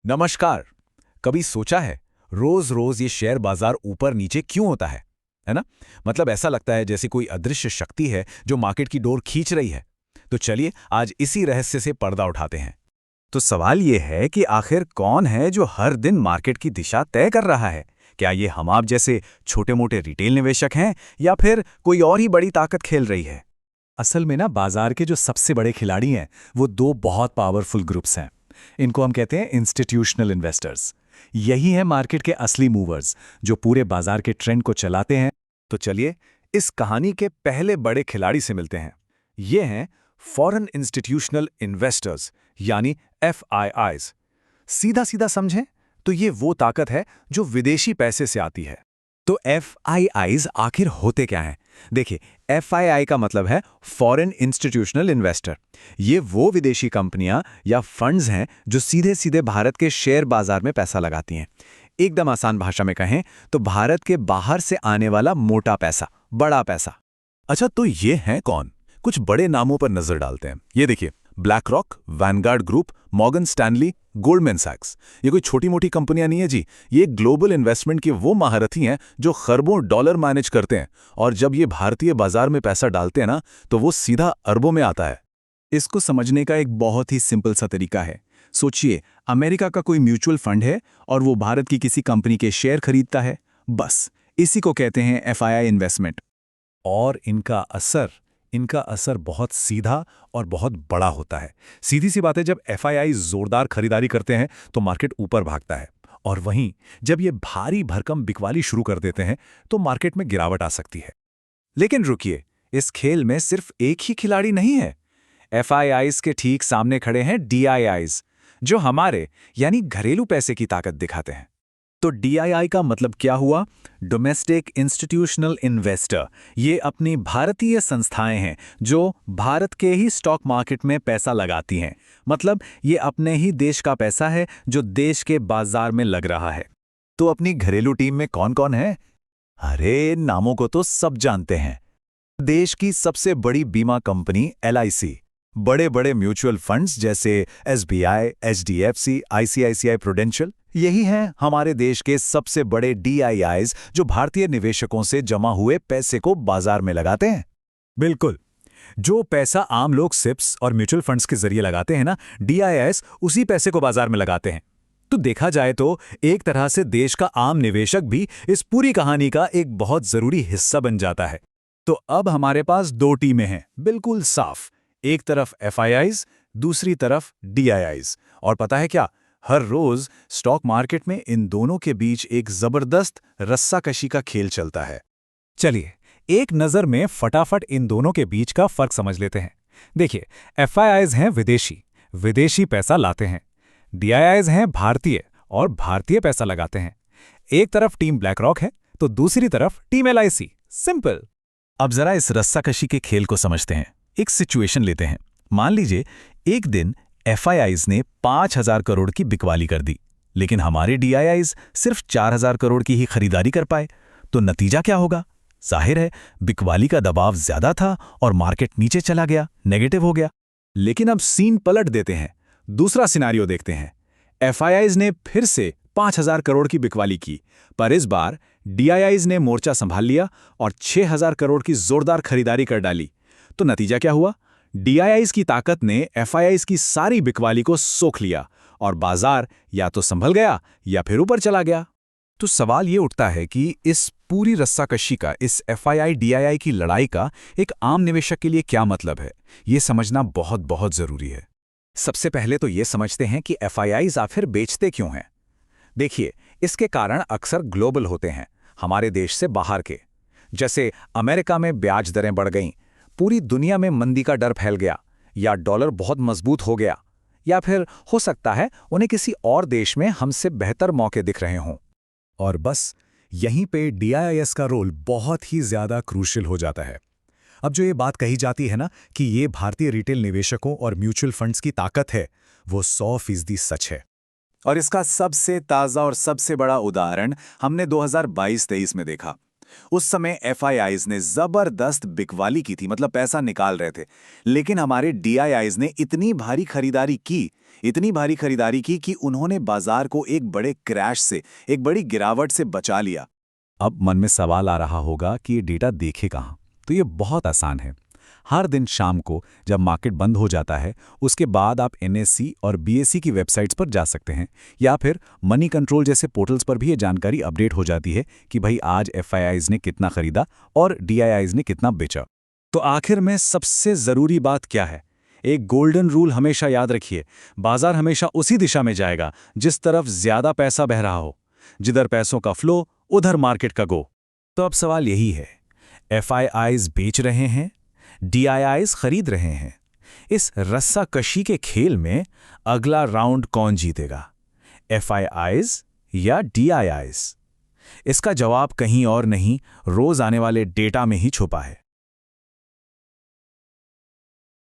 नमस्कार। कभी सोचा है रोज रोज ये शेयर बाजार ऊपर नीचे क्यों होता है ना? मतलब ऐसा लगता है जैसे कोई अदृश्य शक्ति है जो मार्केट की डोर खींच रही है। तो चलिए आज इसी रहस्य से पर्दा उठाते हैं। तो सवाल ये है कि आखिर कौन है जो हर दिन मार्केट की दिशा तय कर रहा है? क्या ये हम आप जैसे छोटे मोटे रिटेल निवेशक हैं या फिर कोई और ही बड़ी ताकत खेल रही है? असल में ना बाजार के जो सबसे बड़े खिलाड़ी हैं वो दो बहुत पावरफुल ग्रुप्स हैं। इनको हम कहते हैं इंस्टीट्यूशनल इन्वेस्टर्स। यही है मार्केट के असली मूवर्स जो पूरे बाजार के ट्रेंड को चलाते हैं। तो चलिए इस कहानी के पहले बड़े खिलाड़ी से मिलते हैं। ये हैं फॉरेन इंस्टीट्यूशनल इन्वेस्टर्स यानी FIIs। सीधा सीधा समझें तो ये वो ताकत है जो विदेशी पैसे से आती है। तो FIIs आखिर होते क्या हैं? देखिए, FII का मतलब है फॉरेन इंस्टीट्यूशनल इन्वेस्टर। ये वो विदेशी कंपनियां या फंड्स हैं जो सीधे सीधे भारत के शेयर बाजार में पैसा लगाती हैं। एकदम आसान भाषा में कहें तो भारत के बाहर से आने वाला मोटा पैसा, बड़ा पैसा। अच्छा, तो ये हैं कौन? कुछ बड़े नामों पर नजर डालते हैं। ये देखिए, BlackRock, Vanguard group, Morgan Stanley, Goldman सैक्स। ये कोई छोटी मोटी कंपनियां नहीं है जी। ये ग्लोबल इन्वेस्टमेंट के वो महारथी हैं जो खरबों डॉलर मैनेज करते हैं, और जब ये भारतीय बाजार में पैसा डालते हैं ना, तो वो सीधा अरबों में आता है। इसको समझने का एक बहुत ही सिंपल सा तरीका है। सोचिए, अमेरिका का कोई म्यूचुअल फंड है और वो भारत की किसी कंपनी के शेयर खरीदता है। बस इसी को कहते हैं FII इन्वेस्टमेंट। और इनका असर बहुत सीधा और बहुत बड़ा होता है। सीधी सी बात है, जब FII जोरदार खरीदारी करते हैं तो मार्केट ऊपर भागता है, और वहीं जब ये भारी भरकम बिकवाली शुरू कर देते हैं तो मार्केट में गिरावट आ सकती है। लेकिन रुकिए, इस खेल में सिर्फ एक ही खिलाड़ी नहीं है। FIIs के ठीक सामने खड़े हैं DIIs, जो हमारे यानी घरेलू पैसे की ताकत दिखाते हैं। तो DII का मतलब क्या हुआ? Domestic institutional investor. ये अपनी भारतीय संस्थाएं हैं जो भारत के ही स्टॉक मार्केट में पैसा लगाती हैं। मतलब ये अपने ही देश का पैसा है जो देश के बाजार में लग रहा है। तो अपनी घरेलू टीम में कौन कौन है? अरे, नामों को तो सब जानते हैं। देश की सबसे बड़ी बीमा कंपनी LIC, बड़े बड़े म्यूचुअल फंड्स जैसे SBI, HDFC, ICICI प्रूडेंशियल। यही हैं हमारे देश के सबसे बड़े DIIs जो भारतीय निवेशकों से जमा हुए पैसे को बाजार में लगाते हैं। बिल्कुल, जो पैसा आम लोग SIPs और म्यूचुअल फंड्स के जरिए लगाते हैं ना, DIIs उसी पैसे को बाजार में लगाते हैं। तो देखा जाए तो एक तरह से देश का आम निवेशक भी इस पूरी कहानी का एक बहुत जरूरी हिस्सा बन जाता है। तो अब हमारे पास दो टीमें हैं, बिल्कुल साफ। एक तरफ FIIs, दूसरी तरफ DIIs। और पता है क्या, हर रोज स्टॉक मार्केट में इन दोनों के बीच एक जबरदस्त रस्साकशी का खेल चलता है। चलिए एक नजर में फटाफट इन दोनों के बीच का फर्क समझ लेते हैं। देखिए, FIIs हैं विदेशी, विदेशी पैसा लाते हैं। DIIs हैं भारतीय, और भारतीय पैसा लगाते हैं। एक तरफ टीम ब्लैक रॉक है तो दूसरी तरफ टीम LIC। सिंपल। अब जरा इस रस्साकशी के खेल को समझते हैं। एक सिचुएशन लेते हैं। मान लीजिए एक दिन FIIs ने 5,000 करोड़ की बिकवाली कर दी, लेकिन हमारे DIIs सिर्फ 4,000 करोड़ की ही खरीदारी कर पाए। तो नतीजा क्या होगा? जाहिर है, बिकवाली का दबाव ज्यादा था और मार्केट नीचे चला गया, नेगेटिव हो गया। लेकिन अब सीन पलट देते हैं, दूसरा सिनारियो देखते हैं। FIIs ने फिर से 5,000 करोड़ की बिकवाली की, पर इस बार DIIs ने मोर्चा संभाल लिया और 6,000 करोड़ की जोरदार खरीदारी कर डाली। तो नतीजा क्या हुआ? DIIs की ताकत ने FIIs की सारी बिकवाली को सोख लिया और बाजार या तो संभल गया या फिर ऊपर चला गया। तो सवाल ये उठता है कि इस पूरी रस्साकशी का, इस FII DII की लड़ाई का एक आम निवेशक के लिए क्या मतलब है? ये समझना बहुत बहुत जरूरी है। सबसे पहले तो ये समझते हैं कि FIIs आखिर बेचते क्यों हैं। देखिए, इसके कारण अक्सर ग्लोबल होते हैं, हमारे देश से बाहर के। जैसे अमेरिका में ब्याज दरें बढ़ गईं, पूरी दुनिया में मंदी का डर फैल गया, या डॉलर बहुत मजबूत हो गया, या फिर हो सकता है उन्हें किसी और देश में हमसे बेहतर मौके दिख रहे हों। और बस यहीं पे DIIs का रोल बहुत ही ज्यादा क्रूशियल हो जाता है। अब जो ये बात कही जाती है ना कि ये भारतीय रिटेल निवेशकों और म्यूचुअल फंड्स की ताकत है, वो 100% सच है। और इसका सबसे ताज़ा और सबसे बड़ा उदाहरण हमने 2022-23 में देखा। उस समय FIIs ने जबरदस्त बिकवाली की थी, मतलब पैसा निकाल रहे थे। लेकिन हमारे DIIs ने इतनी भारी खरीदारी की कि उन्होंने बाजार को एक बड़े क्रैश से, एक बड़ी गिरावट से बचा लिया। अब मन में सवाल आ रहा होगा कि ये डेटा देखे कहाँ? तो ये बहुत आसान है। हर दिन शाम को जब मार्केट बंद हो जाता है, उसके बाद आप NSE और BSE की वेबसाइट्स पर जा सकते हैं, या फिर मनी कंट्रोल जैसे पोर्टल्स पर भी ये जानकारी अपडेट हो जाती है कि भाई आज FIIs ने कितना खरीदा और DIIs ने कितना बेचा। तो आखिर में सबसे ज़रूरी बात क्या है? एक गोल्डन रूल हमेशा याद रखिए, बाजार हमेशा उसी दिशा में जाएगा जिस तरफ ज़्यादा पैसा बह रहा हो। जिधर पैसों का फ्लो, उधर मार्केट का गो। तो अब सवाल यही है, FIIs बेच रहे हैं, DIIs खरीद रहे हैं। इस रस्साकशी के खेल में अगला राउंड कौन जीतेगा, FIIs या DIIs? इसका जवाब कहीं और नहीं, रोज आने वाले डेटा में ही छुपा है।